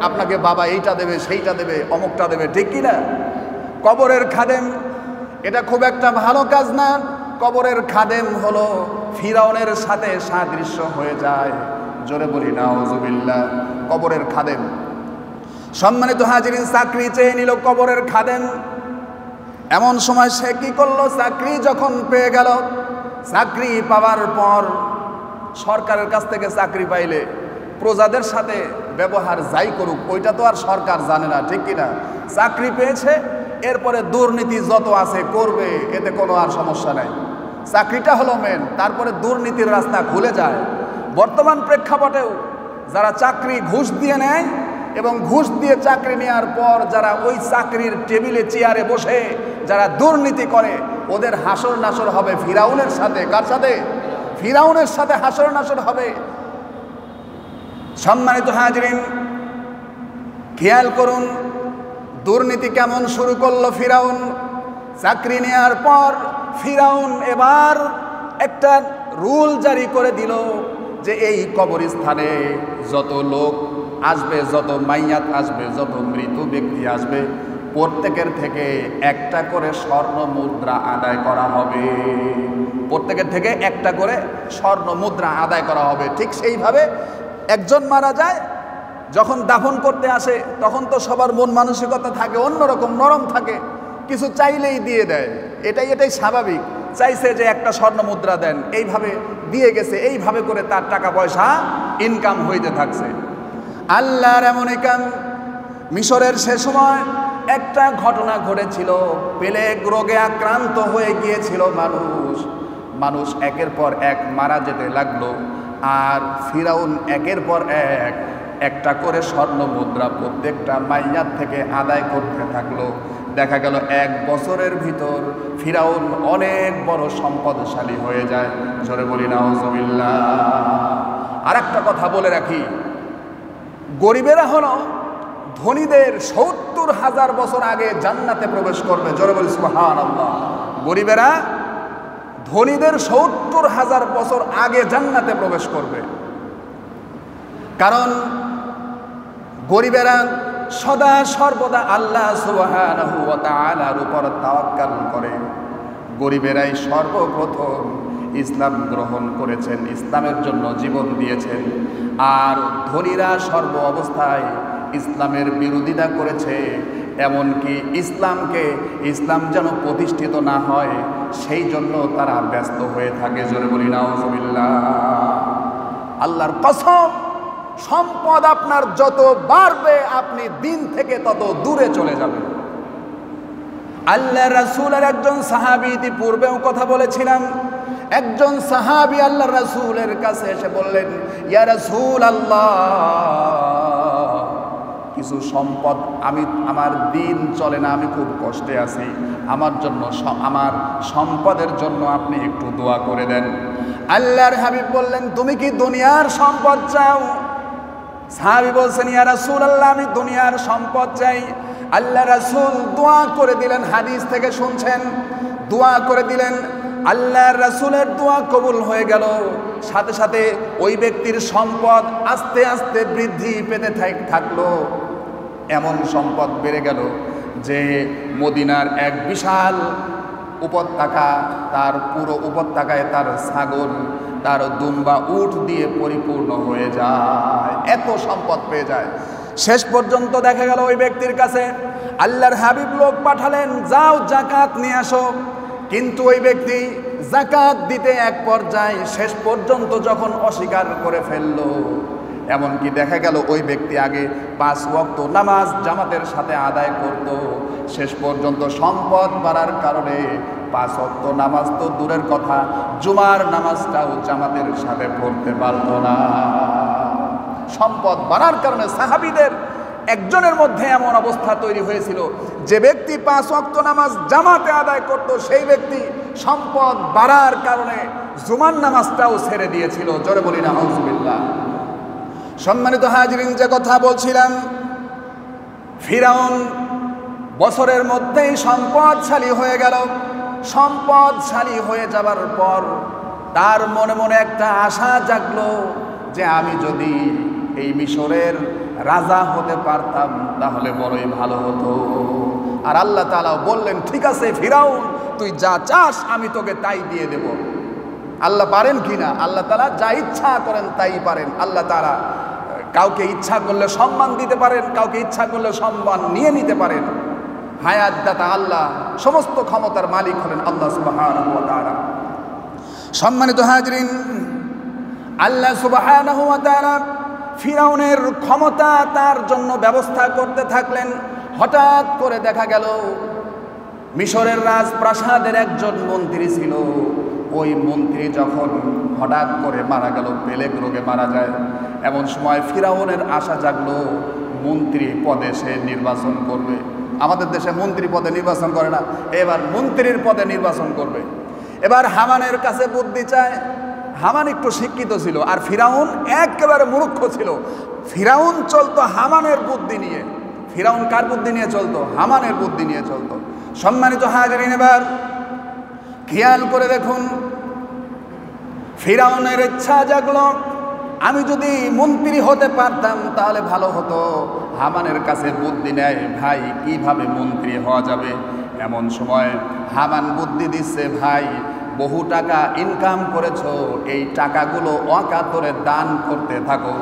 আপনাকে বাবা এইটা দেবে সেইটা দেবে অমুকটা দেবে, ঠিক কি না? কবরের খাদেম এটা খুব একটা ভালো কাজ না। কবরের খাদেম হলো ফিরাউনের সাথে সাদৃশ্য হয়ে যায়। জোরে বলি নাউজুবিল্লাহ। কবরের খাদেম, সম্মানিত হাজিরিন, চাকরি চেয়ে নিল কবরের খাদেম। এমন সময় সে কি করলো, চাকরি যখন পেয়ে গেল, চাকরি পাওয়ার পর সরকারের কাছ থেকে চাকরি পাইলে প্রজাদের সাথে ব্যবহার যাই করুক ওইটা তো আর সরকার জানে না, ঠিক কিনা? চাকরি পেয়েছে, এরপরে দুর্নীতি যত আছে করবে, এতে কোনো আর সমস্যা নাই। চাকরিটা হলো মেন, তারপরে দুর্নীতির রাস্তা খুলে যায়। বর্তমান প্রেক্ষাপটেও যারা চাকরি ঘুষ দিয়ে নেয় এবং ঘুষ দিয়ে চাকরি নেওয়ার পর যারা ওই চাকরির টেবিলে চেয়ারে বসে যারা দুর্নীতি করে, ওদের হাসর নাসর হবে ফিরাউনের সাথে। কার সাথে? ফিরাউনের সাথে হাসর নাসর হবে। সম্মানিত হাজিরিন, খেয়াল করুন দুর্নীতি কেমন শুরু করলো ফিরাউন। চাকরি নেওয়ার পর ফিরাউন এবার একটা রুল জারি করে দিল যে এই কবরস্থানে যত লোক আসবে, যত মাইয়াত আসবে, যত মৃত ব্যক্তি আসবে, প্রত্যেকের থেকে একটা করে স্বর্ণ মুদ্রা আদায় করা হবে। প্রত্যেকের থেকে একটা করে স্বর্ণ মুদ্রা আদায় করা হবে। ঠিক সেইভাবে একজন মারা যায়, যখন দাফন করতে আসে তখন তো সবার মন মানসিকতা থাকে অন্যরকম, নরম থাকে, কিছু চাইলেই দিয়ে দেয়। এটাই স্বাভাবিক। চাইছে যে একটা স্বর্ণ মুদ্রা দেন, এইভাবে দিয়ে গেছে। এইভাবে করে তার টাকা পয়সা ইনকাম হইতে থাকছে। আল্লাহর এমন কাম। মিশরের সে সময় একটা ঘটনা ঘটেছিল, প্লেগ রোগে আক্রান্ত হয়ে গিয়েছিল মানুষ একের পর এক মারা যেতে লাগলো। আর ফিরাউন একের পর একটা করে স্বর্ণ মুদ্রা প্রত্যেকটা মাইয়াত থেকে আদায় করতে থাকলো। দেখা গেল 1 বছরের ভিতর ফিরাউন অনেক বড় সম্পদশালী হয়ে যায়। জোরে বলি নাউজুবিল্লাহ। আর একটা কথা বলে রাখি, গরিবেরা হলো ধনীদের 70,000 বছর আগে জান্নাতে প্রবেশ করবে। জোরে বলি সুবহানাল্লাহ। গরিবেরা ধনীদের 70,000 বছর আগে জান্নাতে প্রবেশ করবে। কারণ গরিবেরা সদা সর্বদা আল্লাহ সুবহানাহু ওয়া তাআলার উপর তাওয়াক্কুল করে। গরিবেরাই সর্বপ্রথম ইসলাম গ্রহণ করেছেন, ইসলামের জন্য জীবন দিয়েছেন। আর ধনীরা সর্ব অবস্থায় ইসলামের বিরোধিতা করেছে। এমনকি ইসলাম যেন প্রতিষ্ঠিত না হয় সেই জন্য তারা ব্যস্ত হয়ে থাকে। জোরে বলি নাউজুবিল্লাহ। আল্লাহর কসম, সম্পদ আপনার যত বাড়বে আপনি দিন থেকে তত দূরে চলে যাবেন। আল্লাহ রাসূলের একজন সাহাবী, ইতিপূর্বেও কথা বলেছিলাম, একজন সাহাবী আল্লাহ রাসূলের কাছে এসে বললেন, ইয়া রাসূলাল্লাহ, কিছু সম্পদ, আমার দিন চলে না, আমি খুব কষ্টে আছি, আমার সম্পদের জন্য আপনি একটু দোয়া করে দেন। আল্লাহর হাবিব বললেন, তুমি কি দুনিয়ার সম্পদ চাও? সাহাবী বলছেন, ইয়া রাসূলুল্লাহ, আমি দুনিয়ার সম্পদ চাই। আল্লাহ রাসূল দোয়া করে দিলেন, হাদিস থেকে শুনছেন, দোয়া করে দিলেন। আল্লাহর রাসূলের দোয়া কবুল হয়ে গেল। সাথে সাথে ওই ব্যক্তির সম্পদ আস্তে আস্তে বৃদ্ধি পেতে থাকলো। এমন সম্পদ বেড়ে গেল যে মদিনার এক বিশাল উপত্যকা, তার পুরো উপত্যকায় তার ছাগল, তার দুম্বা, উট দিয়ে পরিপূর্ণ হয়ে যায়। এত সম্পদ পেয়ে যায়। শেষ পর্যন্ত দেখা গেল ওই ব্যক্তির কাছে আল্লাহর হাবিব লোক পাঠালেন, যাও জাকাত নিয়ে আসো। কিন্তু ওই ব্যক্তি জাকাত দিতে এক পর্যায়ে শেষ পর্যন্ত যখন অস্বীকার করে ফেললো, এমনকি দেখা গেল ওই ব্যক্তি আগে 5 ওয়াক্ত নামাজ জামাতের সাথে আদায় করত, শেষ পর্যন্ত সম্পদ বাড়ার কারণে 5 ওয়াক্ত নামাজ তো দূরের কথা, জুমার নামাজটাও জামাতের সাথে পড়তে পারত না। সম্পদ বাড়ার কারণে সাহাবীদের একজনের মধ্যে এমন অবস্থা তৈরি হয়েছিল, যে ব্যক্তি 5 ওয়াক্ত নামাজ জামাতে আদায় করত, সেই ব্যক্তি সম্পদ বাড়ার কারণে জুমার নামাজটাও ছেড়ে দিয়েছিল। জোরে বলি না নাউজুবিল্লাহ। সম্মানিত হাজিরিন, যে কথা বলছিলাম, ফিরাউন বছরের মধ্যেই সম্পদশালী হয়ে গেল। সম্পদশালী হয়ে যাবার পর তার মনে মনে একটা আশা জাগলো যে আমি যদি এই মিশরের রাজা হতে পারতাম তাহলে বড়ই ভালো হতো। আর আল্লাহ তাআলা বললেন, ঠিক আছে ফিরাউন, তুই যা চাস আমি তোকে তাই দিয়ে দেব। আল্লাহ পারেন কিনা? আল্লাহ তাআলা যা ইচ্ছা করেন তাই পারেন। আল্লাহ তাআলা কাউকে ইচ্ছা করলে সম্মান দিতে পারেন, কাউকে ইচ্ছা করলে সম্মান নিয়ে নিতে পারেন। হায়াত দাতা আল্লাহ, সমস্ত ক্ষমতার মালিক হলেন আল্লাহ সুবহানাহু ওয়া তাআলা। সম্মানিত হাজরিন, আল্লাহ সুবহানাহু ওয়া তাআলা ফিরাউনের ক্ষমতা তার জন্য ব্যবস্থা করতে থাকলেন। হঠাৎ করে দেখা গেল মিশরের রাজপ্রাসাদের একজন মন্ত্রী ছিল। ওই মন্ত্রী যখন হঠাৎ করে মারা গেল, পেলেগ রোগে মারা যায়, এমন সময় ফিরাউনের আশা জাগলো মন্ত্রী পদে সে নির্বাচন করবে। আমাদের দেশে মন্ত্রী পদে নির্বাচন করে না, এবার মন্ত্রীর পদে নির্বাচন করবে। এবার হামানের কাছে বুদ্ধি চায়। হামান একটু শিক্ষিত ছিল, আর ফিরাউন একেবারে মূর্খ ছিল। ফিরাউন চলতো হামানের বুদ্ধি নিয়ে। ফিরাউন কার বুদ্ধি নিয়ে চলতো? হামানের বুদ্ধি নিয়ে চলতো। সম্মানিত হাজরিন, এবার খেয়াল করে দেখুন, ফিরাউনের ইচ্ছা জাগলো, আমি যদি মন্ত্রী হতে পারতাম তাহলে ভালো হতো। হামানের কাছে বুদ্ধি নেয়, ভাই কিভাবে মন্ত্রী হওয়া যাবে। এমন সময় হামান বুদ্ধি দিচ্ছে, ভাই বহু টাকা ইনকাম করেছো, এই টাকাগুলো অকাতরে দান করতে থাকো।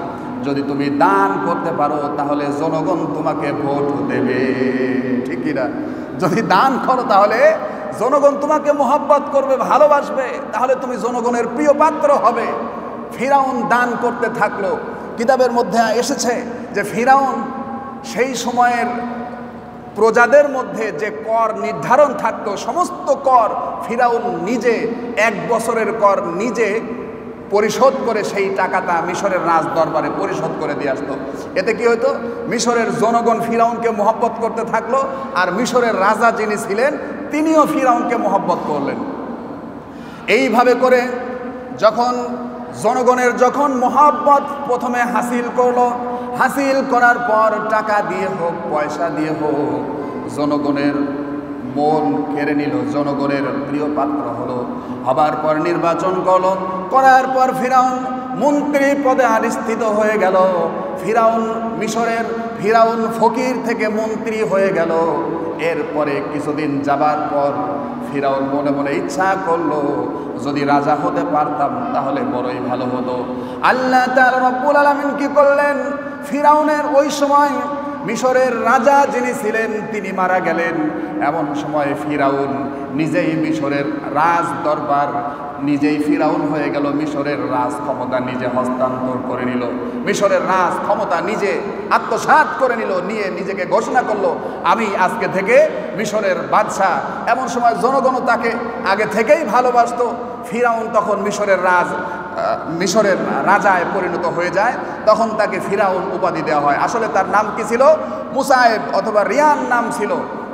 যদি তুমি দান করতে পারো তাহলে জনগণ তোমাকে ভোট দেবে, ঠিক কিনা? যদি দান করো তাহলে জনগণ তোমাকে মোহাব্বত করবে, ভালোবাসবে, তাহলে তুমি জনগণের প্রিয় পাত্র হবে। ফিরাউন দান করতে থাকলো। কিতাবের মধ্যে এসেছে যে ফিরাউন সেই সময়ের প্রজাদের মধ্যে যে কর নির্ধারণ থাকতো, সমস্ত কর ফিরাউন নিজে 1 বছরের কর নিজে পরিশোধ করে সেই টাকাটা মিশরের রাজ দরবারে পরিশোধ করে দিয়ে আসতো। এতে কি হতো? মিশরের জনগণ ফিরাউনকে মোহব্বত করতে থাকলো, আর মিশরের রাজা যিনি ছিলেন তিনিও ফিরাউনকে মোহব্বত করলেন। এইভাবে করে যখন জনগণের যখন মোহাব্বত প্রথমে হাসিল করলো, হাসিল করার পর টাকা দিয়ে হোক পয়সা দিয়ে হোক জনগণের মন কেড়ে নিল, জনগণের প্রিয় পাত্র হলো। হবার পর নির্বাচন করলো, করার পর ফিরাউন মন্ত্রী পদে অধিষ্ঠিত হয়ে গেল। ফিরাউন মিশরের ফিরাউন ফকির থেকে মন্ত্রী হয়ে গেল। এরপরে কিছুদিন যাবার পর ফিরাউন মনে মনে ইচ্ছা করলো, যদি রাজা হতে পারতাম তাহলে বড়ই ভালো হতো। আল্লাহ তাআলা রব্বুল আলামিন কি করলেন? ফিরাউনের ওই সময় মিশরের রাজা যিনি ছিলেন তিনি মারা গেলেন। এমন সময় ফিরাউন নিজেই মিশরের রাজ দরবার, নিজেই ফিরাউন হয়ে গেল, মিশরের রাজ ক্ষমতা নিজে হস্তান্তর করে নিল, মিশরের রাজ ক্ষমতা নিজে আত্মসাৎ করে নিল, নিয়ে নিজেকে ঘোষণা করলো আমি আজকে থেকে মিশরের বাদশাহ। এমন সময় জনগণ তাকে আগে থেকেই ভালোবাসতো। ফিরাউন তখন মিশরের রাজায় পরিণত হয়ে যায়, তখন তাকে ফিরাউন উপাধি দেওয়া হয়। আসলে তার নাম কি ছিল? মুসায়েব অথবা রিয়ান নাম ছিল।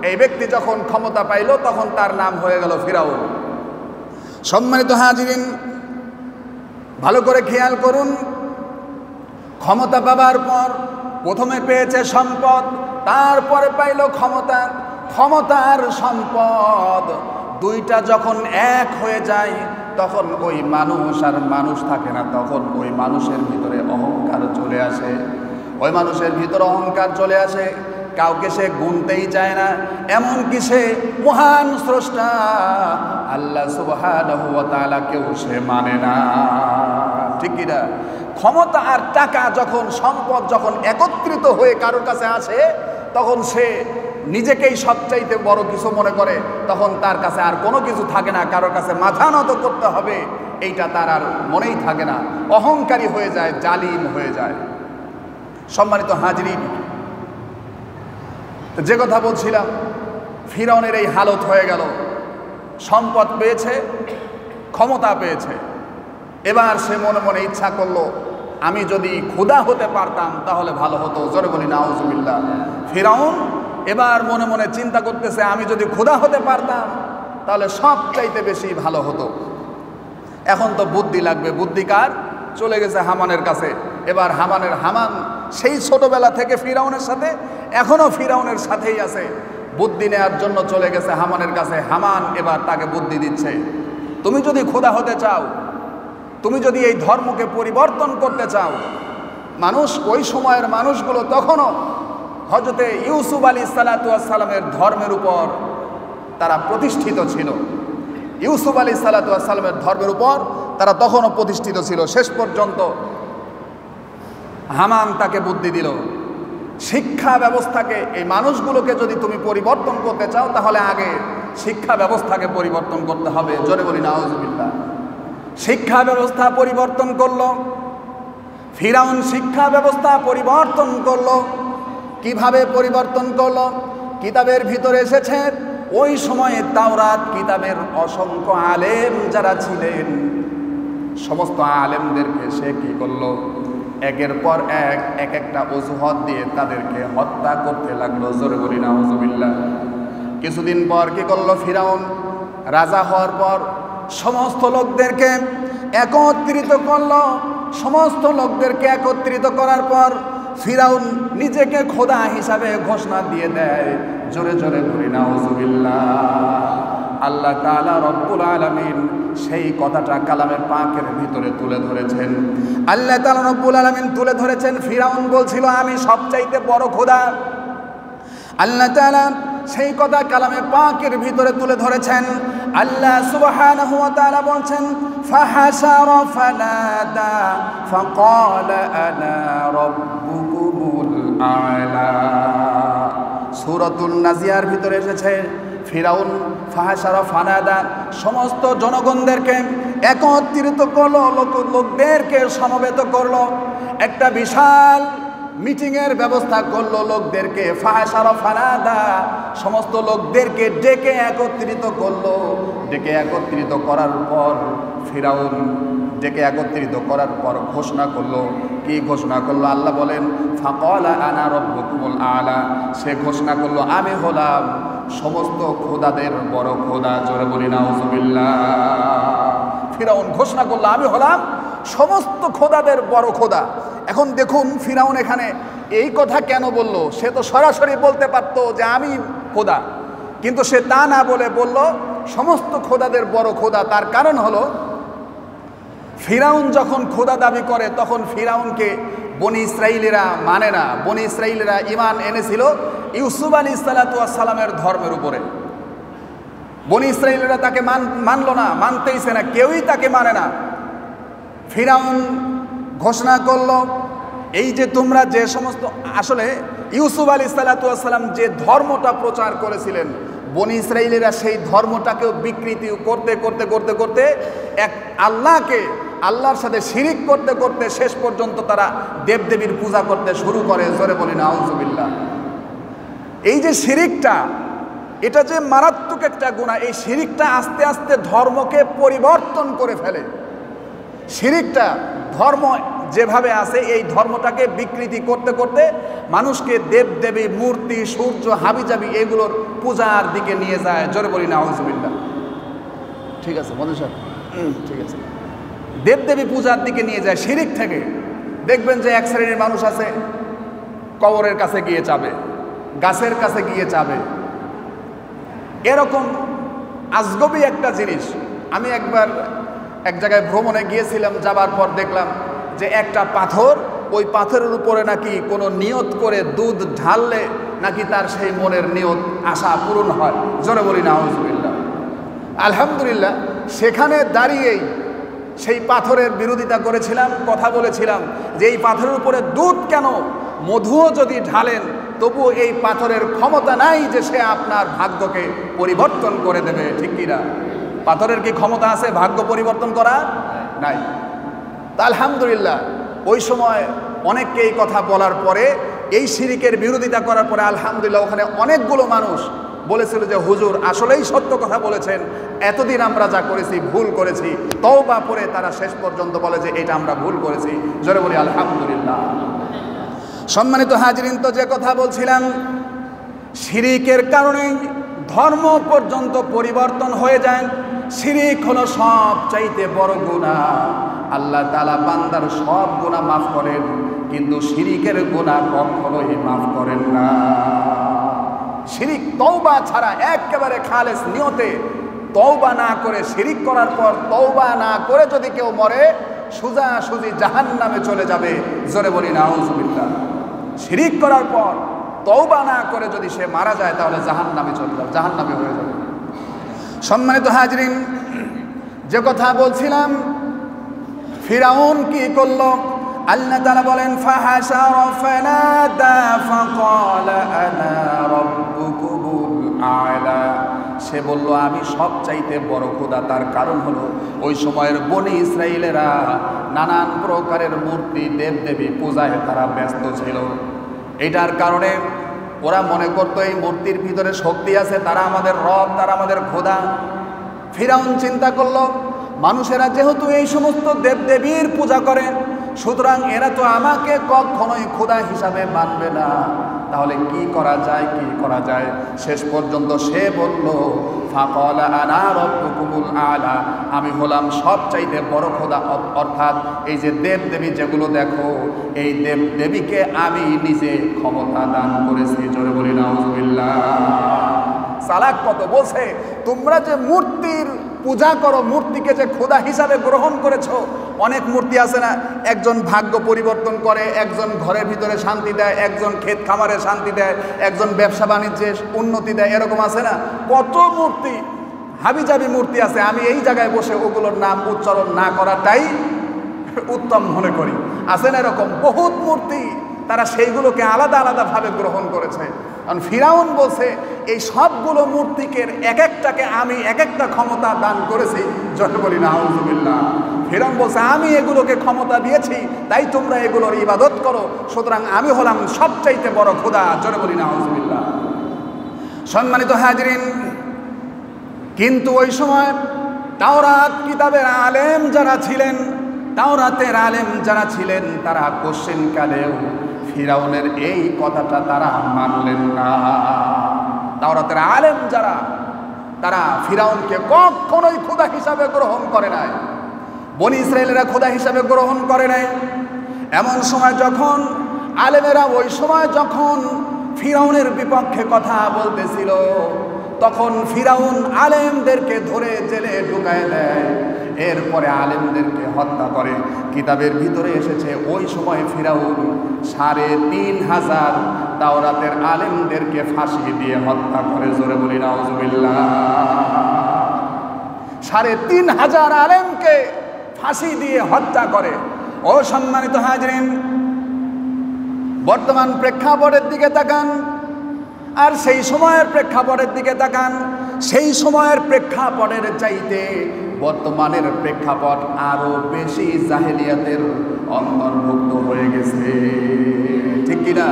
এই ব্যক্তি যখন ক্ষমতা পাইল তখন তার নাম হয়ে গেল ফিরাউন। সম্মানিত হাজিরিন, ভালো করে খেয়াল করুন, ক্ষমতা পাবার পর প্রথমে পেয়েছে সম্পদ, তারপরে পাইল ক্ষমতা। ক্ষমতার সম্পদ দুইটা যখন এক হয়ে যায় তখন ওই মানুষ আর মানুষ থাকে না, তখন ওই মানুষের ভিতরে অহংকার চলে আসে। ওই মানুষের ভিতরে অহংকার চলে আসে, কাউকে সে গুনতেই চায় না, এমনকি সে মহান স্রষ্টা আল্লাহ সুবহানাহু ওয়া তাআলাকেও সে মানে না, ঠিক কিনা? ক্ষমতা আর টাকা যখন, সম্পদ যখন একত্রিত হয়ে কারোর কাছে আসে তখন সে নিজেকেই সবচাইতে বড় কিছু মনে করে, তখন তার কাছে আর কোনো কিছু থাকে না, কারোর কাছে মাথা নত করতে হবে এইটা তার আর মনেই থাকে না, অহংকারী হয়ে যায়, জালিম হয়ে যায়। সম্মানিত হাজরিন, যে কথা বলছিলাম, ফিরাউনের এই হালত হয়ে গেল। সম্পদ পেয়েছে, ক্ষমতা পেয়েছে, এবার সে মনে মনে ইচ্ছা করলো আমি যদি খোদা হতে পারতাম তাহলে ভালো হতো। জোরে বলি নাউজুবিল্লাহ। ফিরাউন এবার মনে মনে চিন্তা করতেছে আমি যদি খোদা হতে পারতাম তাহলে সবচাইতে বেশি ভালো হতো। এখন তো বুদ্ধি লাগবে, বুদ্ধি কার? চলে গেছে হামানের কাছে। এবার হামান সেই ছোটবেলা থেকে ফিরাউনের সাথে, এখনো ফিরাউনের সাথেই আছে, বুদ্ধি নেওয়ার জন্য চলে গেছে হামানের কাছে। হামান এবার তাকে বুদ্ধি দিচ্ছে, তুমি যদি খোদা হতে চাও, তুমি যদি এই ধর্মকে পরিবর্তন করতে চাও, মানুষ, ওই সময়ের মানুষগুলো তখনও হযরতে ইউসুফ আলাইহিসসালাতু ওয়াসসালামের ধর্মের উপর তারা প্রতিষ্ঠিত ছিল। ইউসুফ আলাইহিসসালাতু ওয়াসসালামের ধর্মের উপর তারা তখনও প্রতিষ্ঠিত ছিল। শেষ পর্যন্ত হামান তাকে বুদ্ধি দিল, শিক্ষা ব্যবস্থাকে, এই মানুষগুলোকে যদি তুমি পরিবর্তন করতে চাও তাহলে আগে শিক্ষা ব্যবস্থাকে পরিবর্তন করতে হবে। জোরে বলি নাউজুবিল্লাহ। শিক্ষা ব্যবস্থা পরিবর্তন করলো ফিরাউন, শিক্ষা ব্যবস্থা পরিবর্তন করলো। কিভাবে পরিবর্তন করলো? কিতাবের ভিতরে এসেছে ওই সময়ে তাওরাত কিতাবের অসংখ্য আলেম যারা ছিলেন সমস্ত আলেমদেরকে সে কি করলো? একের পর এক একটা অজুহাত দিয়ে তাদেরকে হত্যা করতে লাগলো। জোরে বলি নাউজুবিল্লাহ। কিছুদিন পর কি করলো ফিরাউন? রাজা হওয়ার পর সমস্ত লোকদেরকে একত্রিত করলো। সমস্ত লোকদেরকে একত্রিত করার পর ফিরাউন নিজেকে খোদা হিসাবে ঘোষণা দিয়ে দেয়। জোরে জোরে বলি নাউজুবিল্লাহ। আল্লাহ তাআলা রব্বুল আলামিন সেই কথাটা কালামে পাকের ভিতরে তুলে ধরেছেন। আল্লাহ তাআলা রব্বুল আলামিন তুলে ধরেছেন, ফিরাউন বলছিল আমি সবচাইতে বড় খোদা। আল্লাহ তাআলা সেই কথা কালামে পাকের ভিতরে তুলে ধরেছেন। আল্লাহ সুবহানাহু ওয়া তাআলা বলছেন, ফাহাশারা ফানাদা ফাকালা আনা রাব্বুকুমুল আ'লা। সূরাতুন নাজিয়ার ভিতরে এসেছে ফিরাউন ফাহাশারা ফানাদা, সমস্ত জনগণদেরকে একত্রিত করলো, লোকদেরকে সমবেত করলো, একটা বিশাল মিটিংয়ের ব্যবস্থা করলো লোকদেরকে। ফাহাশারা ফানাদা, সমস্ত লোকদেরকে ডেকে একত্রিত করলো। ডেকে একত্রিত করার পর ফিরাউন ঘোষণা করলো। কি ঘোষণা করলো? আল্লাহ বলেন ফাকালা আনা রাব্বুকুমুল আ'লা। সে ঘোষণা করলো আমি হলাম সমস্ত খোদাদের বড় খোদা। জোরে বলি নাউজুবিল্লাহ। ফিরাউন ঘোষণা করলো আমি হলাম সমস্ত খোদাদের বড় খোদা। এখন দেখুন ফিরাউন এখানে এই কথা কেন বলল? সে তো সরাসরি বলতে পারতো যে আমি খোদা, কিন্তু সে তা না বলে বলল সমস্ত খোদাদের বড় খোদা। তার কারণ হলো ফিরাউন যখন খোদা দাবি করে তখন ফিরাউনকে বনি ইসরাইলিরা মানে না। বনি ইসরাইলিরা ঈমান এনেছিল ইউসুফ আলাইহিসসালাতু ওয়াসসালামের ধর্মের উপরে। বনি ইসরাইলিরা তাকে মানলো না, মানতেইছে না, কেউই তাকে মানে না। ফিরাউন ঘোষণা করলো এই যে তোমরা যে সমস্ত, আসলে ইউসুফ আলাইহিসসালাতু ওয়াসসালাম যে ধর্মটা প্রচার করেছিলেন বনি ইসরাইলিরা সেই ধর্মটাকেও বিকৃতি করতে করতে করতে করতে এক আল্লাহর সাথে শিরিক করতে করতে শেষ পর্যন্ত তারা দেবদেবীর পূজা করতে শুরু করে। জোরে বলি নাউজুবিল্লাহ। এই যে শিরিকটা, এটা যে মারাত্মক একটা গুনাহ, এই শিরিকটা আস্তে আস্তে ধর্মকে পরিবর্তন করে ফেলে। শিরিকটা ধর্ম যেভাবে আছে এই ধর্মটাকে বিকৃতি করতে করতে মানুষকে দেবদেবী, মূর্তি, সূর্য, হাবিজাবি এগুলোর পূজার দিকে নিয়ে যায়। জোরে বলি নাউজুবিল্লাহ। ঠিক আছে মধু সাহেব, ঠিক আছে। দেবদেবী পূজার দিকে নিয়ে যায় শিরিক থেকে। দেখবেন যে এক শ্রেণীর মানুষ আছে কবরের কাছে গিয়ে চাবে, গাছের কাছে গিয়ে চাবে। এরকম আজগবি একটা জিনিস। আমি একবার এক জায়গায় ভ্রমণে গিয়েছিলাম, যাবার পর দেখলাম যে একটা পাথর, ওই পাথরের উপরে নাকি কোনো নিয়ত করে দুধ ঢাললে নাকি তার সেই মনের নিয়ত আশা পূরণ হয়। জোরে বলি নাউজুবিল্লাহ। আলহামদুলিল্লাহ, সেখানে দাঁড়িয়েই সেই পাথরের বিরোধিতা করেছিলাম, কথা বলেছিলাম যে এই পাথরের উপরে দুধ কেন, মধুও যদি ঢালেন তবুও এই পাথরের ক্ষমতা নাই যে সে আপনার ভাগ্যকে পরিবর্তন করে দেবে। ঠিক কিনা? পাথরের কি ক্ষমতা আছে ভাগ্য পরিবর্তন করা? নাই। তা আলহামদুলিল্লাহ ওই সময় অনেককে এই কথা বলার পরে, এই শিরিকের বিরোধিতা করার পরে আলহামদুলিল্লাহ ওখানে অনেকগুলো মানুষ বলেছিল যে হুজুর আসলেই সত্য কথা বলেছেন, এতদিন আমরা যা করেছি ভুল করেছি। তওবা পরে তারা শেষ পর্যন্ত বলে যে এটা আমরা ভুল করেছি। জোরে বলি আলহামদুলিল্লাহ। সম্মানিত হাজিরিন, তো যে কথা বলছিলাম, শিরিকের কারণেই ধর্ম পর্যন্ত পরিবর্তন হয়ে যায়। শিরিক হলো সবচাইতে বড় গুনাহ। আল্লাহ তাআলা বান্দার সব গুনাহ মাফ করেন, কিন্তু শিরিকের গুনাহ কখনোই মাফ করেন না। শিরিক তওবা ছাড়া একেবারে খালেস নিয়তে তওবা না করে, শিরিক করার পর তওবা না করে যদি কেউ মরে, সোজাসুজি জাহান্নামে চলে যাবে। জোরে বলি নাউজুবিল্লাহ। শিরিক করার পর তওবা না করে যদি সে মারা যায় তাহলে জাহান্নামে চলে যাবে, জাহান্নামে হয়ে যাবে। সম্মানিত হাজরিন, যে কথা বলছিলাম, ফিরাউন কি করলো? আল্লাহ তাআলা বলেন ফাহাশারা ফানাদা ফাকালা আনা রাব্বুকুমুল আ'লা। সে বলল আমি সবচাইতে বড় খোদা। তার কারণ হলো ওই সময়ের বনি ইসরায়েলেরা নানান প্রকারের মূর্তি দেবদেবী পূজায় তারা ব্যস্ত ছিল। এটার কারণে ওরা মনে করতো এই মূর্তির ভিতরে শক্তি আছে, তারা আমাদের রব, তারা আমাদের খোদা। ফিরাউন চিন্তা করলো মানুষেরা যেহেতু এই সমস্ত দেবদেবীর পূজা করে, সুতরাং এরা তো আমাকে কখনোই খোদা হিসাবে মানবে না। তাহলে কি করা যায়, কি করা যায়? শেষ পর্যন্ত সে বলল ফাকালা আনা রাব্বুকুমুল আ'লা, আমি হলাম সবচাইতে বড় খোদা। অর্থাৎ এই যে দেবদেবী যেগুলো দেখো, এই দেবদেবীকে আমি নিজে ক্ষমতা দান করেছি। জোরে বলি নাউজুবিল্লাহ। চালাক কত! বলছে তোমরা যে মূর্তির পূজা করো, মূর্তিকে যে খোদা হিসাবে গ্রহণ করেছো। অনেক মূর্তি আছে না, একজন ভাগ্য পরিবর্তন করে, একজন ঘরের ভিতরে শান্তি দেয়, একজন ক্ষেত খামারে শান্তি দেয়, একজন ব্যবসা বাণিজ্যে উন্নতি দেয়, এরকম আছে না কত মূর্তি, হাবিজাবি মূর্তি আছে। আমি এই জায়গায় বসে ওগুলোর নাম উচ্চারণ না করাটাই উত্তম মনে করি। আছে না এরকম বহুত মূর্তি, তারা সেইগুলোকে আলাদা আলাদাভাবে গ্রহণ করেছে। কারণ ফিরাউন বলছে এই সবগুলো মূর্তিকে এক একটাকে আমি এক একটা ক্ষমতা দান করেছি। জোরে বলি নাউজুবিল্লাহ। ফিরাউন বলছে আমি এগুলোকে ক্ষমতা দিয়েছি, তাই তোমরা এগুলোর ইবাদত করো, সুতরাং আমি হলাম সবচাইতে বড় খোদা। জোরে বলি নাউজুবিল্লাহ। সম্মানিত হাজরিন, কিন্তু ওই সময় তাওরাত কিতাবের আলেম যারা ছিলেন, তাওরাতের আলেম যারা ছিলেন, তারা কোশ্চেন কালেও ফিরাউনের এই কথাটা তারা মানলেন না। তাওরাতের আলেম যারা, তারা ফিরাউনকে কখনোই খোদা হিসাবে গ্রহণ করে নাই, বনি ইসরায়েলেরা খোদা হিসাবে গ্রহণ করে নাই। এমন সময় যখন আলেমেরা ওই সময় যখন ফিরাউনের বিপক্ষে কথা বলতেছিল, তখন ফিরাউন আলেমদেরকে ধরে জেলে ঢুকায় দেয়, এরপরে আলেমদেরকে হত্যা করে। কিতাবের ভিতরে এসেছে ওই সময় ফিরাউন ৩,৫০০ তাওরাতের আলেমদেরকে ফাঁসি দিয়ে হত্যা করে। জোরে বলি নাউজুবিল্লাহ। ৩,৫০০ আলেমকে ফাঁসি দিয়ে হত্যা করে। ও সম্মানিত হাজরিন, বর্তমান প্রেক্ষাপটের দিকে তাকান আর সেই সময়ের প্রেক্ষাপটের দিকে তাকান। সেই সময়ের প্রেক্ষাপটের চাইতে বর্তমানের প্রেক্ষাপট আরো বেশি জাহেলিয়াতের অন্তর্ভুক্ত হয়ে গেছে, ঠিক কিনা?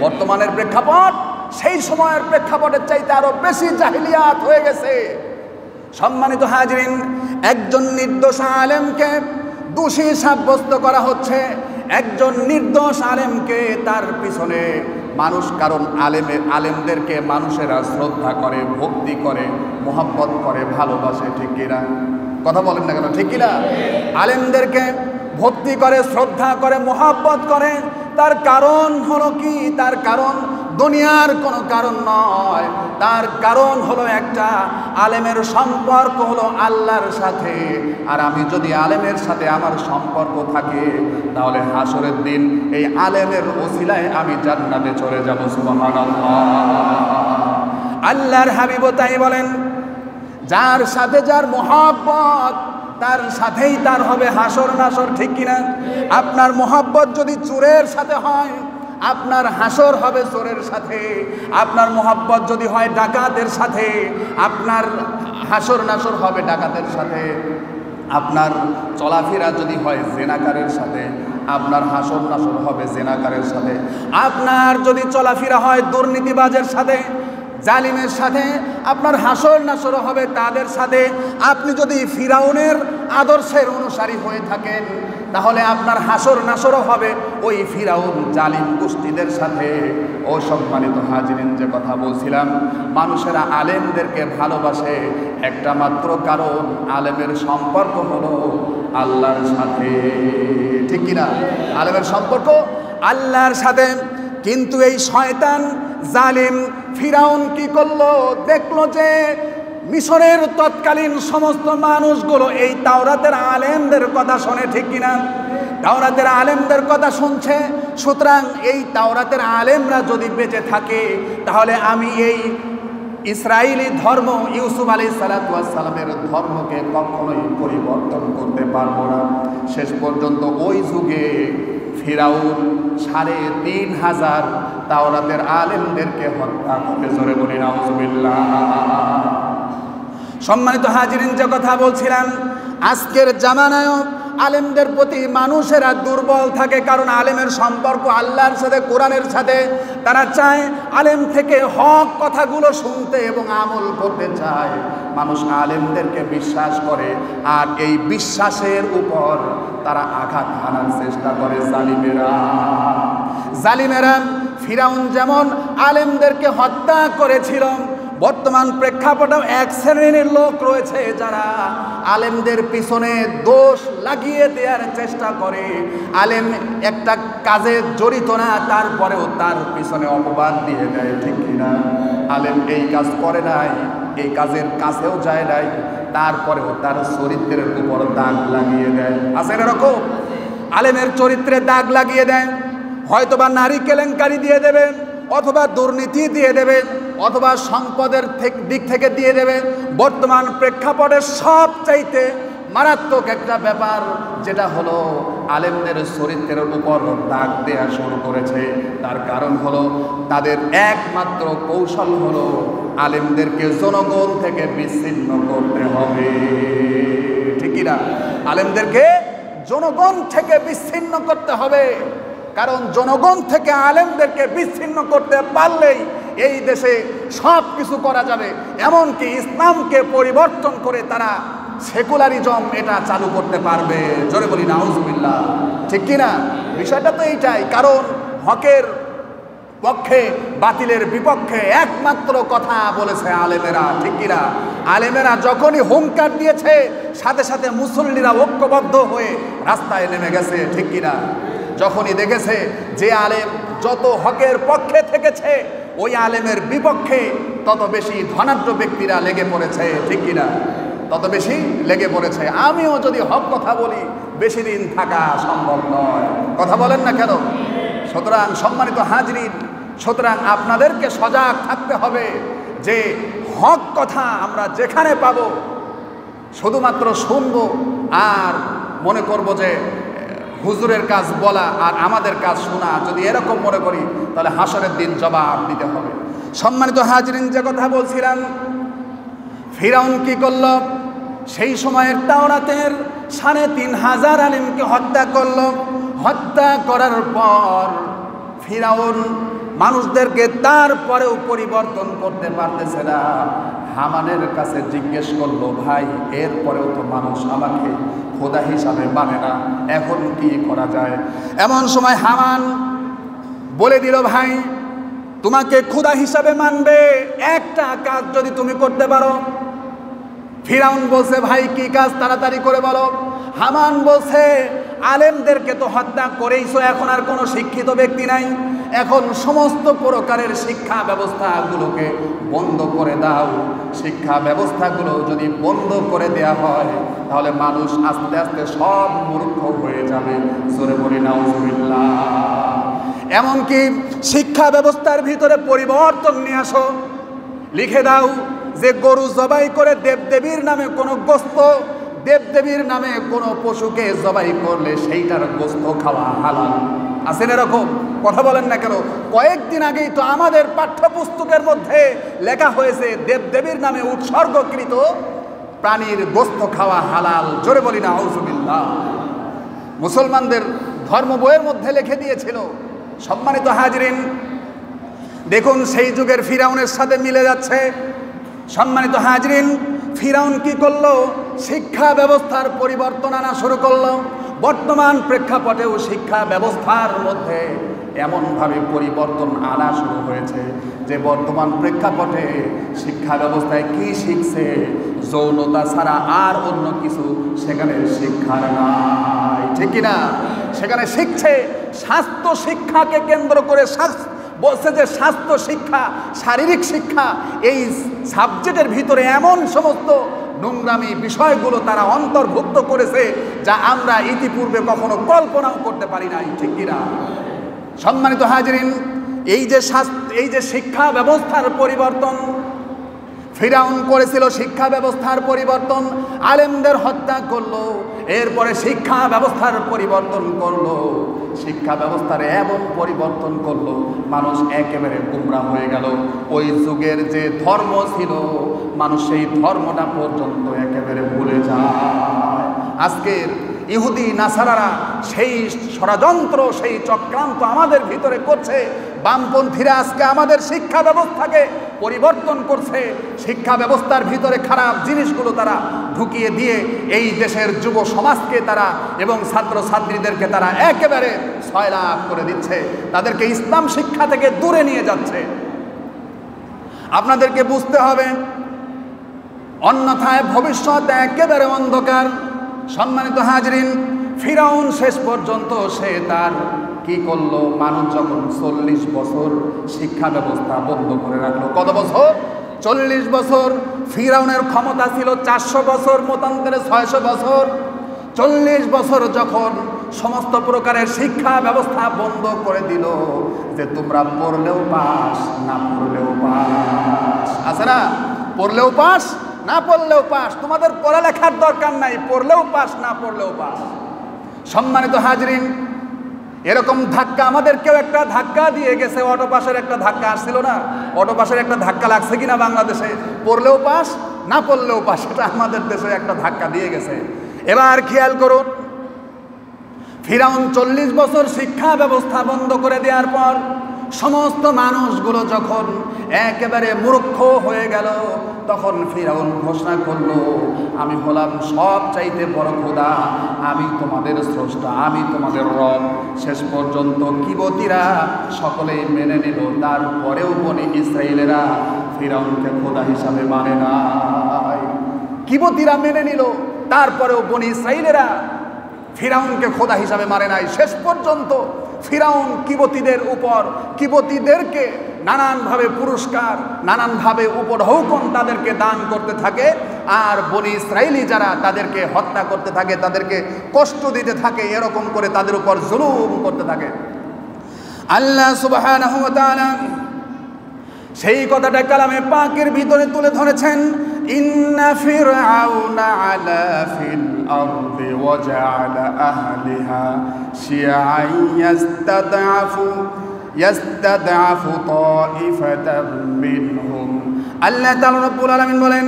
বর্তমানের প্রেক্ষাপট সেই সময়ের প্রেক্ষাপটের চাইতে আরো বেশি জাহেলিয়াত হয়ে গেছে। সম্মানিত হাজরিন, একজন নির্দোষ আলেমকে দোষী সাব্যস্ত করা হচ্ছে, একজন নির্দোষ আলেমকে তার পিছনে মানুষ, কারণ আলেমদেরকে মানুষেরা শ্রদ্ধা করে, ভক্তি করে, মোহাব্বত করে, ভালোবাসে, ঠিক কিনা? কথা বলেন না কেন, ঠিক কিনা? আলেমদেরকে ভক্তি করে, শ্রদ্ধা করে, মোহাব্বত করে। তার কারণ হলো কি? তার কারণ দুনিয়ার কোনো কারণ নয়, তার কারণ হলো একটা, আলেমের সম্পর্ক হলো আল্লাহর সাথে। আর আমি যদি আলেমের সাথে আমার সম্পর্ক থাকে, তাহলে হাসরের দিন এই আলেমের ওসিলায় আমি জান্নাতে চলে যাব। সুবহানাল্লাহ। আল্লাহর হাবিব তাই বলেন, যার সাথে যার মোহাব্বত, তার সাথেই তার হবে হাসর নাসর, ঠিক কিনা? আপনার মোহাব্বত যদি চোরের সাথে হয়, আপনার হাসর হবে চোরের সাথে। আপনার মোহাব্বত যদি হয় ডাকাতের সাথে, আপনার হাসর নাসর হবে ডাকাতের সাথে। আপনার চলাফেরা যদি হয় জেনাকারের সাথে, আপনার হাসর নাসর হবে জেনাকারের সাথে। আপনার যদি চলাফেরা হয় দুর্নীতিবাজের সাথে, জালিমের সাথে, আপনার হাসর নাসর হবে তাদের সাথে। আপনি যদি ফিরাউনের আদর্শের অনুসারী হয়ে থাকেন, তাহলে আপনার হাসর নাসরও হবে ওই ফিরাউন জালিম গোষ্ঠীদের সাথে। ও সম্মানিত হাজিরিন, যে কথা বলছিলাম, মানুষেরা আলেমদেরকে ভালোবাসে একটা মাত্র কারণ, আলেমের সম্পর্ক হলো আল্লাহর সাথে, ঠিক কিনা? আলেমের সম্পর্ক আল্লাহর সাথে। কিন্তু এই শয়তান জালিম ফিরাউন কি করলো? দেখলো যে মিশরের তৎকালীন সমস্ত মানুষগুলো এই তাওরাতের আলেমদের কথা শোনে, ঠিক কিনা? তাওরাতের আলেমদের কথা শুনছে। সুতরাং এই তাওরাতের আলেমরা যদি বেঁচে থাকে তাহলে আমি এই ইসরায়েলি ধর্ম ইউসুফ আলাইহিসসালামের ধর্মকে কখনোই পরিবর্তন করতে পারবো না। শেষ পর্যন্ত ওই যুগে ফিরাউন ৩,৫০০ তাওরাতের আলেমদেরকে হত্যা করে। জোরে বলি নাউজুবিল্লাহ। সম্মানিত হাজিরিন, যে কথা বলছিলাম, আজকের জামানায় আলেমদের প্রতি মানুষেরা দুর্বল থাকে, কারণ আলেমের সম্পর্ক আল্লাহর সাথে, কোরআনের সাথে। তারা চায় আলেম থেকে হক কথাগুলো শুনতে এবং আমল করতে চায়। মানুষ আলেমদেরকে বিশ্বাস করে, আর এই বিশ্বাসের উপর তারা আঘাত হানার চেষ্টা করে জালিমেরা। ফিরাউন যেমন আলেমদেরকে হত্যা করেছিল, বর্তমান প্রেক্ষাপটেও এক শ্রেণীর লোক রয়েছে যারা আলেমদের পিছনে দোষ লাগিয়ে দেওয়ার চেষ্টা করে। আলেম একটা কাজে জড়িত না, তারপরেও তার পিছনে অপবাদ দিয়ে দেয়, ঠিক কিনা? আলেম এই কাজ করে নাই, এই কাজের কাছেও যায় নাই, তারপরেও তার চরিত্রের উপর দাগ লাগিয়ে দেয়। আছে এরকম? আলেমের চরিত্রে দাগ লাগিয়ে দেয়। হয়তোবা নারী কেলেঙ্কারি দিয়ে দেবেন, অথবা দুর্নীতি দিয়ে দেবে, অথবা সম্পদের দিক থেকে দিয়ে দেবে। বর্তমান প্রেক্ষাপটের সবচাইতে মারাত্মক একটা ব্যাপার যেটা হলো আলেমদের চরিত্রের উপর দাগ দেওয়া শুরু করেছে। তার কারণ হলো তাদের একমাত্র কৌশল হলো আলেমদেরকে জনগণ থেকে বিচ্ছিন্ন করতে হবে, ঠিক কিনা? আলেমদেরকে জনগণ থেকে বিচ্ছিন্ন করতে হবে, কারণ জনগণ থেকে আলেমদেরকে বিচ্ছিন্ন করতে পারলেই এই দেশে সব কিছু করা যাবে। এমনকি ইসলামকে পরিবর্তন করে তারা সেকুলারিজম এটা চালু করতে পারবে। জোরে বলি নাউজুবিল্লাহ, ঠিক কিনা? বিষয়টা তো এইটাই, কারণ হকের পক্ষে বাতিলের বিপক্ষে একমাত্র কথা বলেছে আলেমেরা, ঠিক কিনা? আলেমেরা যখনই হুঙ্কার দিয়েছে, সাথে সাথে মুসল্লিরা ঐক্যবদ্ধ হয়ে রাস্তায় নেমে গেছে, ঠিক কিনা? যখনই দেখেছে যে আলেম যত হকের পক্ষে থেকেছে, ওই আলেমের বিপক্ষে তত বেশি ধনাঢ্য ব্যক্তিরা লেগে পড়েছে, ঠিক কিনা? তত বেশি লেগে পড়েছে। আমিও যদি হক কথা বলি, বেশি দিন থাকা সম্ভব নয়। কথা বলেন না কেন? সুতরাং সম্মানিত হাজরিন, সুতরাং আপনাদেরকে সজাগ থাকতে হবে যে হক কথা আমরা যেখানে পাবো শুধুমাত্র শুনবো আর মনে করব যে হুজুরের কাজ বলা আর আমাদের কাজ শোনা। যদি এরকম মনে করি তাহলে হাসরের দিন জবাব দিতে হবে। সম্মানিত হাজরিন, যে কথা বলছিলাম, ফিরাউন কি করল? সেই সময়ের তাওরাতের ৩,৫০০ আলেমকে হত্যা করল। হত্যা করার পর ফিরাউন মানুষদেরকে তারপরেও পরিবর্তন করতে পারতেছে না। হামানের কাছে জিজ্ঞেস করলো, ভাই এরপরেও তো মানুষ আমাকে খোদা হিসাবে মানে না, এখন কি করা যায়? এমন সময় হামান বলে দিল, ভাই তোমাকে খোদা হিসাবে মানবে একটা কাজ যদি তুমি করতে পারো। ফিরাউন বলছে, ভাই কি কাজ? তাড়াতাড়ি করে বলো। হামান বলছে, আলেমদেরকে তো হত্যা করেইছো, এখন আর কোনো শিক্ষিত ব্যক্তি নাই, এখন সমস্ত প্রকারের শিক্ষা ব্যবস্থাগুলোকে বন্ধ করে দাও। শিক্ষা ব্যবস্থাগুলো যদি বন্ধ করে দেয়া হয় তাহলে মানুষ আস্তে আস্তে সব মূর্খ হয়ে যাবে। জোরে বলি নাউজুবিল্লাহ। এমনকি শিক্ষা ব্যবস্থার ভিতরে পরিবর্তন নিয়ে আসো। লিখে দাও যে গরু জবাই করে দেবদেবীর নামে কোনো গোস্ত, দেবদেবীর নামে কোনো পশুকে জবাই করলে সেইটার গোস্ত খাওয়া হালাল। আছেন এরকম? কথা বলেন না কেন? কয়েকদিন আগেই তো আমাদের পাঠ্যপুস্তকের মধ্যে লেখা হয়েছে দেবদেবীর নামে উৎসর্গকৃত প্রাণীর গোস্ত খাওয়া হালাল। জোরে বলি না আউযুবিল্লাহ। মুসলমানদের ধর্ম বইয়ের মধ্যে লিখে দিয়েছিল। সম্মানিত হাজরিন, দেখুন সেই যুগের ফিরাউনের সাথে মিলে যাচ্ছে। সম্মানিত হাজরিন, ফিরাউন কি করলো? শিক্ষা ব্যবস্থার পরিবর্তন আনা শুরু করলো। বর্তমান প্রেক্ষাপটেও শিক্ষা ব্যবস্থার মধ্যে এমনভাবে পরিবর্তন আনা শুরু হয়েছে যে বর্তমান প্রেক্ষাপটে শিক্ষা ব্যবস্থায় কি শিখছে? যৌনতা ছাড়া আর অন্য কিছু সেখানে শিক্ষার নাই, ঠিক কিনা? সেখানে শিখছে স্বাস্থ্য শিক্ষাকে কেন্দ্র করে বলছে যে স্বাস্থ্য শিক্ষা, শারীরিক শিক্ষা, এই সাবজেক্টের ভিতরে এমন সমস্ত নোংরামি বিষয়গুলো তারা অন্তর্ভুক্ত করেছে যা আমরা ইতিপূর্বে কখনো কল্পনাও করতে পারি নাই, ঠিক কিনা? সম্মানিত হাজিরিন, এই যে শিক্ষা ব্যবস্থার পরিবর্তন ফিরাউন করেছিল, শিক্ষা ব্যবস্থার পরিবর্তন, আলেমদের হত্যা করলো, এরপরে শিক্ষা ব্যবস্থার পরিবর্তন করলো, শিক্ষা ব্যবস্থার এমন পরিবর্তন করলো মানুষ একেবারে গুমরা হয়ে গেল। ওই যুগের যে ধর্ম ছিল মানুষ সেই ধর্মটা পর্যন্ত একেবারে ভুলে যায়। আজকের ইহুদি নাসারারা সেই ষড়যন্ত্র, সেই চক্রান্ত আমাদের ভিতরে করছে। বামপন্থীরা আজকে আমাদের শিক্ষা ব্যবস্থাকে পরিবর্তন করছে, শিক্ষা ব্যবস্থার ভিতরে খারাপ জিনিসগুলো তারা ঢুকিয়ে দিয়ে এই দেশের যুব সমাজকে তারা এবং ছাত্রছাত্রীদেরকে তারা একেবারে সয়লাভ করে দিচ্ছে, তাদেরকে ইসলাম শিক্ষা থেকে দূরে নিয়ে যাচ্ছে। আপনাদেরকে বুঝতে হবে, অন্যথায় ভবিষ্যৎ একেবারে অন্ধকার। সম্মানিত হাজরিন, ফিরাউন শেষ পর্যন্ত সে তার কি করলো, মানুষ যখন 40 বছর শিক্ষা ব্যবস্থা বন্ধ করে রাখলো। কত বছর? 40 বছর। ফিরাউনের ক্ষমতা ছিল 400 বছর, মতান্তরে 600 বছর। 40 বছর যখন সমস্ত প্রকারের শিক্ষা ব্যবস্থা বন্ধ করে দিল, যে তোমরা পড়লেও পাস, না পড়লেও পাস, আছে না? পড়লেও পাস, না পড়লেও পাস, তোমাদের পড়ালেখার দরকার নাই, পড়লেও পাস, না পড়লেও পাস। সম্মানিত হাজরিন, এরকম ধাক্কা আমাদেরকেও একটা ধাক্কা দিয়ে গেছে। অটো পাসের একটা ধাক্কা আসছিল না? অটো পাসের একটা ধাক্কা লাগছে কিনা বাংলাদেশে? পড়লেও পাস, না পড়লেও পাস, এটা আমাদের দেশে একটা ধাক্কা দিয়ে গেছে। এবার খেয়াল করুন, ফিরাউন 40 বছর শিক্ষা ব্যবস্থা বন্ধ করে দেওয়ার পর সমস্ত মানুষগুলো যখন একেবারে মূর্খ হয়ে গেল, তখন ফিরাউন ঘোষণা করলো, আমি হলাম সব চাইতে বড় খোদা, আমি তোমাদের স্রষ্টা, আমি তোমাদের রব। শেষ পর্যন্ত কিবতীরা সকলেই মেনে নিল। তারপরেও বনি ইসরায়েলেরা ফিরাউনকে খোদা হিসাবে মানে নাই। কিবতীরা মেনে নিল, তারপরেও বনি ইসরায়েলেরা ফিরাউনকে খোদা হিসাবে মানে নাই। শেষ পর্যন্ত ফিরাউন কিবতীদেরকে নানানভাবে পুরস্কার, নানানভাবে উপঢৌকন তাদেরকে দান করতে থাকে, আর বনি ইসরায়েলি যারা তাদেরকে হত্যা করতে থাকে, তাদেরকে কষ্ট দিতে থাকে, এরকম করে তাদের উপর জুলুম করতে থাকে। আল্লাহ সুবহানাহু ওয়া তাআলা সেই কথাটা কালামে পাকের ভিতরে তুলে ধরেছেন, ইন্না ফিরআউনা আলা ফিল আরদি ওয়া জাআলা আহলিহা শিয়াআন ইয়াস্তাদআফু তাইফাতাম মিনহুম। আল্লাহ তাআলা রাব্বুল আলামিন বলেন,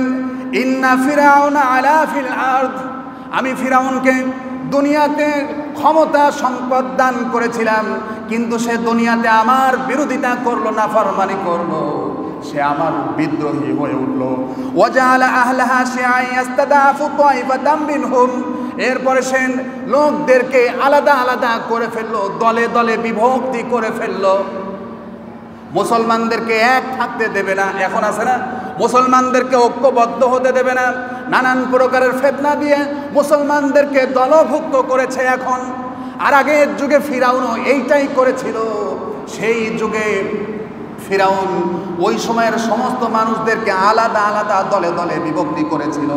ইন্না ফিরআউনা আলা ফিল আরদ, আমি ফিরআউনকে দুনিয়াতে ক্ষমতা সম্পদ দান করেছিলাম, কিন্তু সে দুনিয়াতে আমার বিরোধিতা করলো, নাফরমানি করলো, সে আমার বিদ্রোহী হয়ে উঠলো। ওয়াজাআলা আহলাহা শিয়াআন ইয়াস্তাদআফু তাইফাতাম মিনহুম, এরপরে সে লোকদেরকে আলাদা আলাদা করে ফেললো, দলে দলে বিভক্তি করে ফেললো। মুসলমানদেরকে এক থাকতে দেবে না, এখন আছে না? মুসলমানদেরকে ঐক্যবদ্ধ হতে দেবে না, নানান প্রকারের ফিতনা দিয়ে মুসলমানদেরকে দলভুক্ত করেছে এখন। আর আগের যুগে ফিরাউনও এইটাই করেছিল। সেই যুগে ফিরাউন ওই সময়ের সমস্ত মানুষদেরকে আলাদা আলাদা দলে দলে বিভক্তি করেছিল।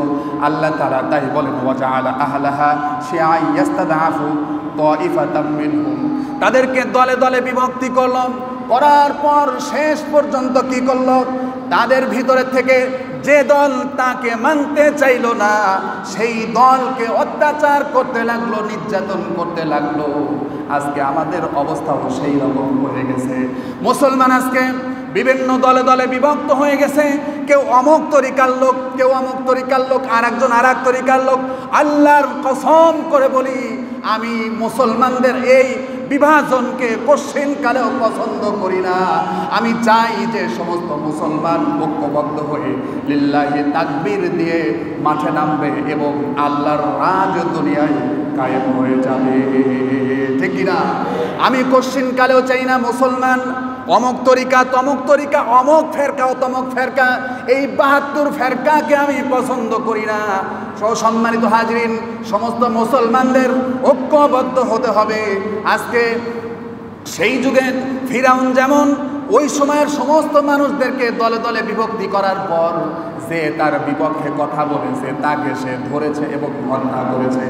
আল্লাহ তাআলা তাই বলেন, ওয়াজাআলা আহলাহা শিয়াআন ইয়াস্তাদআফু তাইফাতাম মিনহুম, তাদেরকে দলে দলে বিভক্তি করল। করার পর শেষ পর্যন্ত কি করল? তাদের ভিতরে থেকে যে দল তাকে মানতে চাইল না, সেই দলকে অত্যাচার করতে লাগলো, নির্যাতন করতে লাগলো। আজকে আমাদের অবস্থাও সেই রকম হয়ে গেছে। মুসলমান আজকে বিভিন্ন দলে দলে বিভক্ত হয়ে গেছে। কেউ অমুক তরিকার লোক, কেউ অমুক তরিকার লোক, আর একজন আর এক তরিকার লোক। আল্লাহর কসম করে বলি, আমি মুসলমানদের এই বিভাজনকে কোশ্চেনকালেও পছন্দ করি না। আমি চাই যে সমস্ত মুসলমান ঐক্যবদ্ধ হয়ে লিল্লাহি তাকবীর দিয়ে মাঠে নামবে এবং আল্লাহর রাজ দুনিয়ায় কায়েম হয়ে যাবে, ঠিক কিনা? আমি কোশ্চেনকালেও চাই না মুসলমান অমুক তরিকা, তমুক তরিকা, অমুক ফেরকা ও তমুক ফেরকা, এই 72 ফেরকাকে আমি পছন্দ করি না। সম্মানিত হাজরিন, সমস্ত মুসলমানদের ঐক্যবদ্ধ হতে হবে। আজকে সেই যুগে ফিরাউন যেমন ওই সময়ের সমস্ত মানুষদেরকে দলে দলে বিভক্তি করার পর যে তার বিপক্ষে কথা বলেছে তাকে সে ধরেছে এবং হত্যা করেছে,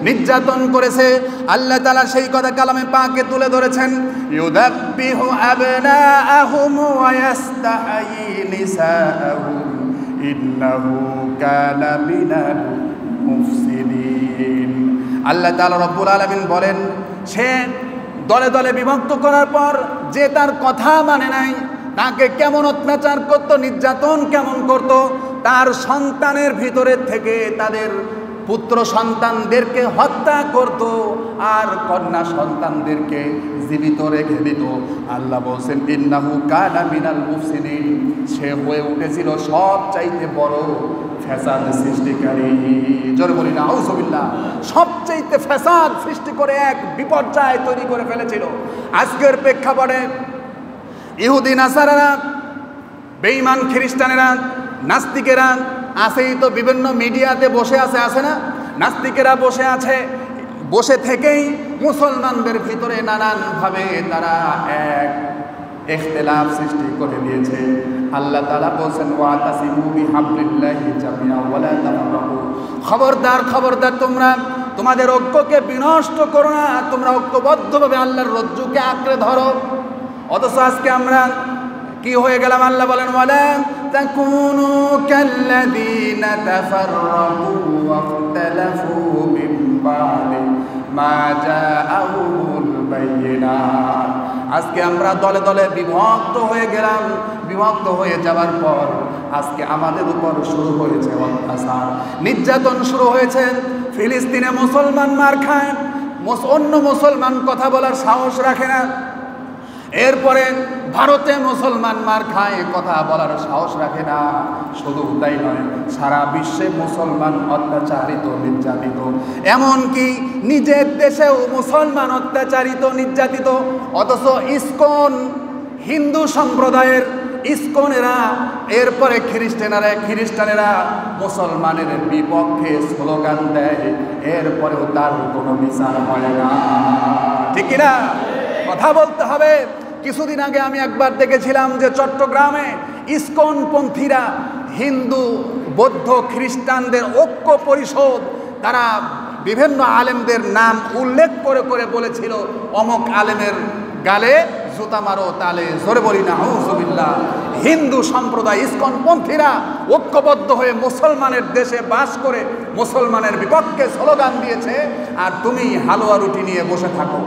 নির্যাতন করেছে। আল্লাহ তাআলা সেই কথা কালামে পাকে তুলে ধরেছেন, ইউদাব্বিহু আবনাআহুম ওয়া ইস্তাহয়ী নিসাআহুম ইন্নাহু কানা মিনাল মুফসিদিন। আল্লাহ তাআলা রব্বুল আলামিন বলেন, সে দলে দলে বিভক্ত করার পর যে তার কথা মানে নাই, তাকে কেমন অত্যাচার করত, নির্যাতন কেমন করত, তার সন্তানের ভিতরে থেকে তাদের পুত্র সন্তানদেরকে হত্যা করত আর কন্যা সন্তানদেরকে জীবিত রেখে দিত। আল্লাহ বলছেন, ইন্নাহু কানা মিনাল মুফসিদিন, সে হয়ে উঠেছিল সবচাইতে বড় ফ্যাসাদ সৃষ্টিকারী। জোরে বলি না আউযুবিল্লাহ। সবচাইতে ফ্যাসাদ সৃষ্টি করে এক বিপর্যয় তৈরি করে ফেলেছিল। আজকের প্রেক্ষাপটে ইহুদি নাসারারা, বেঈমান খ্রিস্টানেরা, নাস্তিকেরা আছেই তো, বিভিন্ন মিডিয়াতে বসে আছে না, নাস্তিকেরা বসে আছে, বসে থেকেই মুসলমানদের ভিতরে নানানভাবে তারা এক ইখতিলাফ সৃষ্টি করে দিয়েছে। আল্লাহ তাআলা বলেন, ওয়াতাসিমু বিহাবলিল্লাহি জামিআ ওয়া লা তাফাররাকু, খবরদার খবরদার, তোমরা তোমাদের ঐক্যকে বিনষ্ট করো না, তোমরা ঐক্যবদ্ধভাবে আল্লাহর রজ্জুকে আঁকড়ে ধরো। অথচ আজকে আমরা কি হয়ে গেলাম? আল্লাহ বলেন, ওয়ালা তাকুনু কাল্লাযীনা তাফাররাকু ওয়াখতালাফু মিন বা'দি মা জাআহুমুল বায়িনাত। আজকে আমরা দলে দলে বিভক্ত হয়ে গেলাম। বিভক্ত হয়ে যাওয়ার পর আজকে আমাদের উপর শুরু হয়েছে অত্যাচার, নির্যাতন শুরু হয়েছে। ফিলিস্তিনে মুসলমান মার খায়, অন্য মুসলমান কথা বলার সাহস রাখে না। এরপরে ভারতে মুসলমান মার খায়, কথা বলার সাহস রাখে না। শুধু তাই নয়, সারা বিশ্বে মুসলমান অত্যাচারিত, নির্যাতিত। এমনকি নিজের দেশেও মুসলমান অত্যাচারিত, নির্যাতিত। অথচ ইসকন, হিন্দু সম্প্রদায়ের ইসকনেরা, এরপরে খ্রিস্টানেরা মুসলমানের বিপক্ষে স্লোগান দেয়, এরপরেও তার কোনো বিচার হয় না। ঠিক না? কথা বলতে হবে। কিছুদিন আগে আমি একবার দেখেছিলাম যে চট্টগ্রামে ইসকনপন্থীরা হিন্দু, বৌদ্ধ, খ্রিস্টানদের ঐক্য পরিষদ, তারা বিভিন্ন আলেমদের নাম উল্লেখ করে করে বলেছিল, অমুক আলেমের গালে জুতা মারো তালে। জোরে বলি না আউযুবিল্লাহ। হিন্দু সম্প্রদায় ইসকনপন্থীরা ঐক্যবদ্ধ হয়ে মুসলমানের দেশে বাস করে মুসলমানের বিপক্ষে স্লোগান দিয়েছে, আর তুমি হালুয়া রুটি নিয়ে বসে থাকো।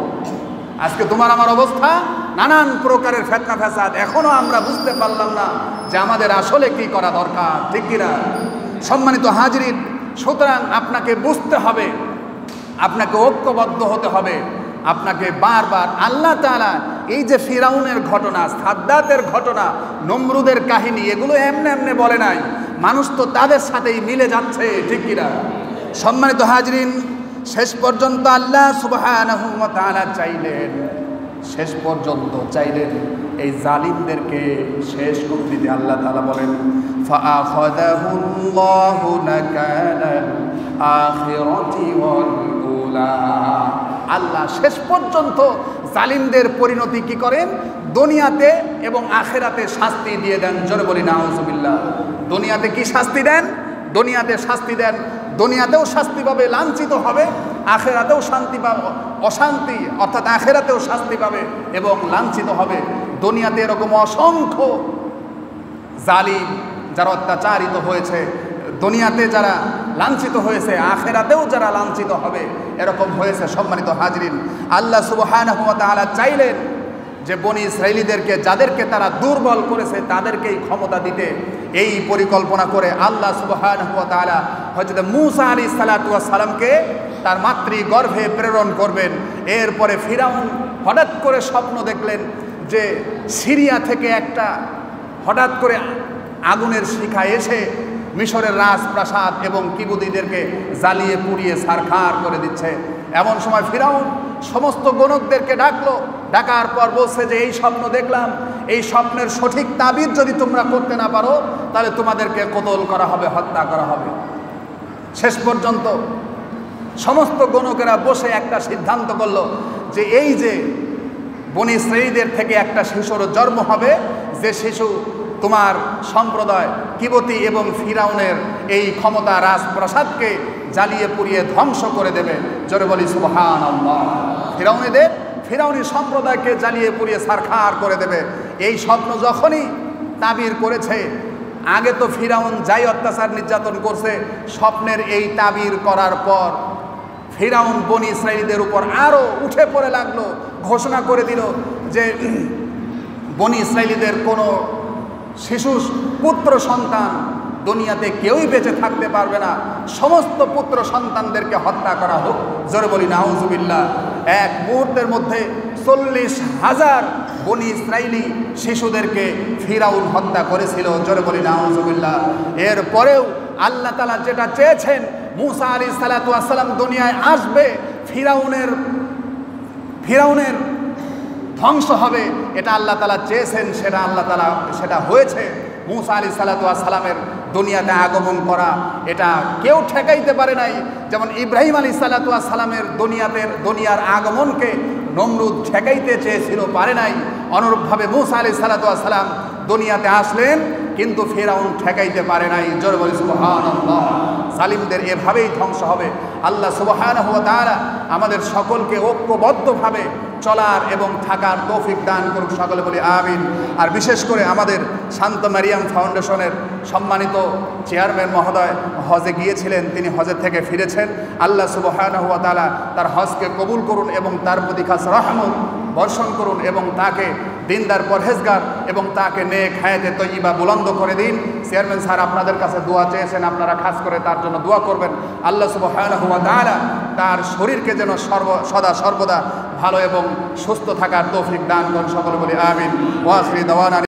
আজকে তোমার আমার অবস্থা, নানান প্রকারের ফিতনা ফাসাদ। এখনো আমরা বুঝতে পারলাম না যে আমাদের আসলে কি করা দরকার। ঠিক কিনা? সম্মানিত হাজিরিন, সুতরাং আপনাকে বুঝতে হবে, আপনাকে ঐক্যবদ্ধ হতে হবে। আপনাকে বারবার আল্লাহ তাআলা এই যে ফিরাউনের ঘটনা, সাদ্দাতের ঘটনা, নমরুদের কাহিনী, এগুলো এমনি এমনি বলে নাই। মানুষ তো তাদের সাথেই মিলে যাচ্ছে। ঠিক কিনা? সম্মানিত হাজিরিন, শেষ পর্যন্ত আল্লাহ সুবহানাহু ওয়া তাআলা চাইলেন, শেষ পর্যন্ত চাইলেন এই জালিমদেরকে শেষ করে দিতে। আল্লাহ তাআলা বলেন, ফাআখাযাহুল্লাহু নাকালাল আখিরাতি ওয়াল উলা। আল্লাহ শেষ পর্যন্ত জালিমদের পরিণতি কি করেন? দুনিয়াতে এবং আখিরাতে শাস্তি দিয়ে দেন। জোরে বলি নাউযুবিল্লাহ। দুনিয়াতে কি শাস্তি দেন? দুনিয়াতে শাস্তি দেন। দুনিয়াতেও শাস্তি পাবে, লাঞ্ছিত হবে, আখেরাতেও শান্তি পাবে, অশান্তি অর্থাৎ আখেরাতেও শাস্তি পাবে এবং লাঞ্ছিত হবে। দুনিয়াতে এরকম অসংখ্য জালিম যারা অত্যাচারিত হয়েছে, দুনিয়াতে যারা লাঞ্ছিত হয়েছে, আখেরাতেও যারা লাঞ্ছিত হবে, এরকম হয়েছে। সম্মানিত হাজিরিন, আল্লাহ সুবহানাহু ওয়া তাআলা চাইলেন যে বনি ইসরাঈলীদেরকে, যাদেরকে তারা দুর্বল করেছে, তাদেরকেই ক্ষমতা দিতে। এই পরিকল্পনা করে আল্লাহ সুবহানাহু ওয়া তাআলা হযরত মূসা আলাইহিস সালাতু ওয়াস সালামকে তার মাতৃগর্ভে প্রেরণ করবেন। এরপরে ফিরাউন হঠাৎ করে স্বপ্ন দেখলেন যে সিরিয়া থেকে একটা হঠাৎ করে আগুনের শিখা এসে মিশরের রাজপ্রাসাদ এবং কিবুতীদেরকে জ্বালিয়ে পুড়িয়ে ছারখার করে দিচ্ছে। এমন সময় ফিরাউন সমস্ত গণকদেরকে ডাকলো। ডাকার পর বলছে যে এই স্বপ্ন দেখলাম, এই স্বপ্নের সঠিক তাবির যদি তোমরা করতে না পারো তাহলে তোমাদেরকে কতল করা হবে, হত্যা করা হবে। শেষ পর্যন্ত সমস্ত গণকেরা বসে একটা সিদ্ধান্ত করলো যে এই যে বনী ইসরাঈলদের থেকে একটা শিশুর জন্ম হবে, যে শিশু তোমার সম্প্রদায় কিবতী এবং ফিরাউনের এই ক্ষমতা রাজপ্রাসাদকে জ্বালিয়ে পুড়িয়ে ধ্বংস করে দেবে। জোরে বলি সুবহানাল্লাহ। ফিরাউনি সম্প্রদায়কে জ্বালিয়ে পুড়িয়ে ছারখার করে দেবে। এই স্বপ্ন যখনই তাবির করেছে, আগে তো ফিরাউন যাই অত্যাচার নির্যাতন করছে, স্বপ্নের এই তাবির করার পর ফিরাউন বনী ইসরাঈলদের উপর আরও উঠে পড়ে লাগলো, ঘোষণা করে দিল যে বনী ইসরাঈলদের কোনো শিশু পুত্র সন্তান দুনিয়াতে কেউই বেঁচে থাকতে পারবে না, সমস্ত পুত্র সন্তানদেরকে হত্যা করা হোক। জোরে বলি নাউজুবিল্লাহ। এক মুহূর্তের মধ্যে 40,000 বনী ইসরাঈলী শিশুদেরকে ফিরাউন হত্যা করেছিল। জোরে বলি নাউজুবিল্লাহ। এরপরেও আল্লাহ তাআলা যেটা চেয়েছেন, মূসা আলাইহিস সালাতু ওয়াস সালাম দুনিয়ায় আসবে, ফিরাউনের ধ্বংস হবে, এটা আল্লাহ তাআলা চেয়েছেন, সেটা হয়েছে। মূসা আলাইহিস সালাতু ওয়াস সালামের দুনিয়াতে আগমন করা এটা কেউ ঠেকাইতে পারে নাই। যেমন ইব্রাহিম আলাইহিস সালাতু ওয়াস সালামের দুনিয়ার আগমনকে নমরুদ ঠেকাইতে চেয়েছিল, পারে নাই। অনুরূপভাবে মূসা আলাইহিস সালাতু ওয়াস সালাম দুনিয়াতে আসলেন, কিন্তু ফিরাউন ঠেকাইতে পারে নাই। জোরে বলি সুবহানাল্লাহ। জালিমদের এভাবেই ধ্বংস হবে। আল্লাহ সুবহানাহু ওয়া তাআলা আমাদের সকলকে ঐক্যবদ্ধভাবে চলার এবং থাকার তৌফিক দান করুক, সকলে বলি আমিন। আর বিশেষ করে আমাদের শান্ত মারিয়াম ফাউন্ডেশনের সম্মানিত চেয়ারম্যান মহোদয় হজে গিয়েছিলেন, তিনি হজের থেকে ফিরেছেন। আল্লাহ সুবহানাহু ওয়া তাআলা তার হজকে কবুল করুন এবং তার প্রতি খাস রহমত বর্ষণ করুন এবং তাকে দিনদার পরহেজগার এবং তাকে নেক হায়াতে তয়্যিবা বুলন্দ করে দিন। চেয়ারম্যান স্যার আপনাদের কাছে দোয়া চেয়েছেন, আপনারা খাস করে তার জন্য দোয়া করবেন। আল্লাহ সুবহানাহু ওয়া তাআলা তার শরীরকে যেন সদা সর্বদা ভালো এবং সুস্থ থাকার তৌফিক দান করুন, সকলে বলি আমিন। ওয়া আখিরি দাওয়ানা।